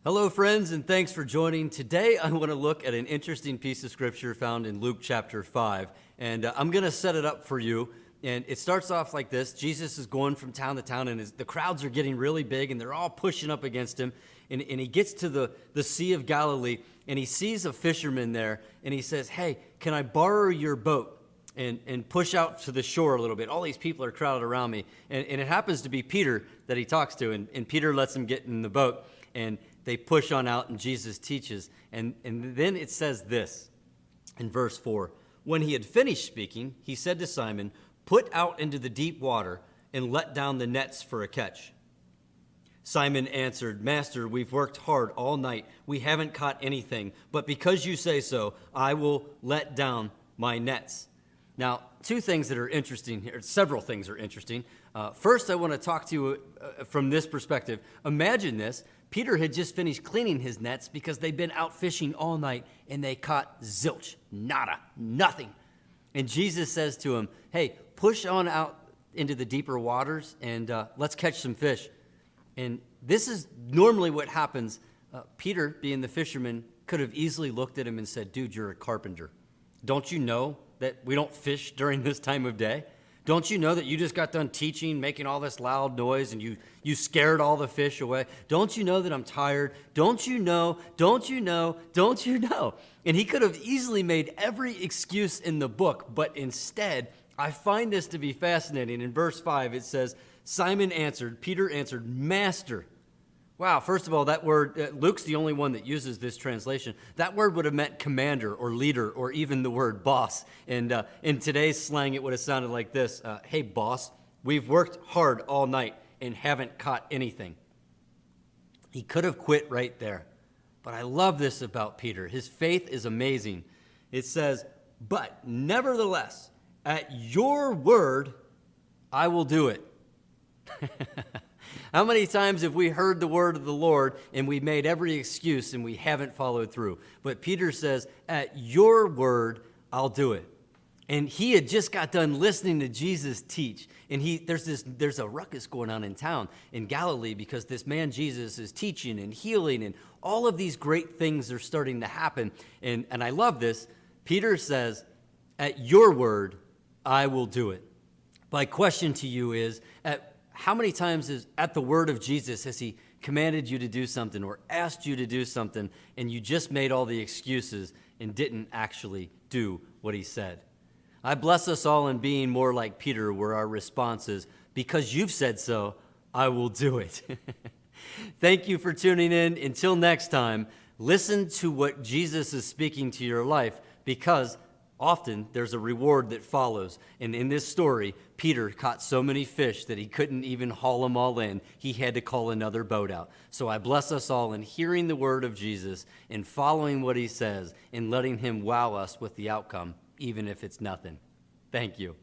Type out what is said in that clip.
Hello, friends, and thanks for joining. Today, I want to look at an interesting piece of scripture found in Luke chapter 5, and I'm going to set it up for you. And it starts off like this. Jesus is going from town to town, and the crowds are getting really big, and they're all pushing up against him. And he gets to the Sea of Galilee, and he sees a fisherman there, and he says, "Hey, can I borrow your boat and push out to the shore a little bit? All these people are crowded around me." And it happens to be Peter that he talks to, and Peter lets him get in the boat, and they push on out, and Jesus teaches. And then it says this in verse 4. When he had finished speaking, he said to Simon, "Put out into the deep water and let down the nets for a catch." Simon answered, "Master, we've worked hard all night. We haven't caught anything, but because you say so, I will let down my nets." Now, two things that are interesting here, several things are interesting. First, I want to talk to you from this perspective. Imagine this. Peter had just finished cleaning his nets because they'd been out fishing all night, and they caught zilch, nada, nothing. And Jesus says to him, "Hey, push on out into the deeper waters, and let's catch some fish." And this is normally what happens. Peter, being the fisherman, could have easily looked at him and said, "Dude, you're a carpenter. Don't you know that we don't fish during this time of day? Don't you know that you just got done teaching, making all this loud noise, and you scared all the fish away? Don't you know that I'm tired? Don't you know? Don't you know? Don't you know?" And he could have easily made every excuse in the book, but instead, I find this to be fascinating. In verse 5, it says, Peter answered, "Master." Wow, first of all, that word, Luke's the only one that uses this translation. That word would have meant commander or leader or even the word boss. And in today's slang, it would have sounded like this. "Hey, boss, we've worked hard all night and haven't caught anything." He could have quit right there. But I love this about Peter. His faith is amazing. It says, "But nevertheless, at your word, I will do it." How many times have we heard the word of the Lord and we made every excuse and we haven't followed through? But Peter says, "At your word, I'll do it." And he had just got done listening to Jesus teach. And there's a ruckus going on in town in Galilee because this man Jesus is teaching and healing, and all of these great things are starting to happen. And I love this. Peter says, "At your word, I will do it." My question to you is, how many times at the word of Jesus has he commanded you to do something or asked you to do something, and you just made all the excuses and didn't actually do what he said? I bless us all in being more like Peter, where our response is, "Because you've said so, I will do it." Thank you for tuning in. Until next time, listen to what Jesus is speaking to your life, because often there's a reward that follows. And in this story, Peter caught so many fish that he couldn't even haul them all in. He had to call another boat out. So I bless us all in hearing the word of Jesus and following what he says and letting him wow us with the outcome, even if it's nothing. Thank you.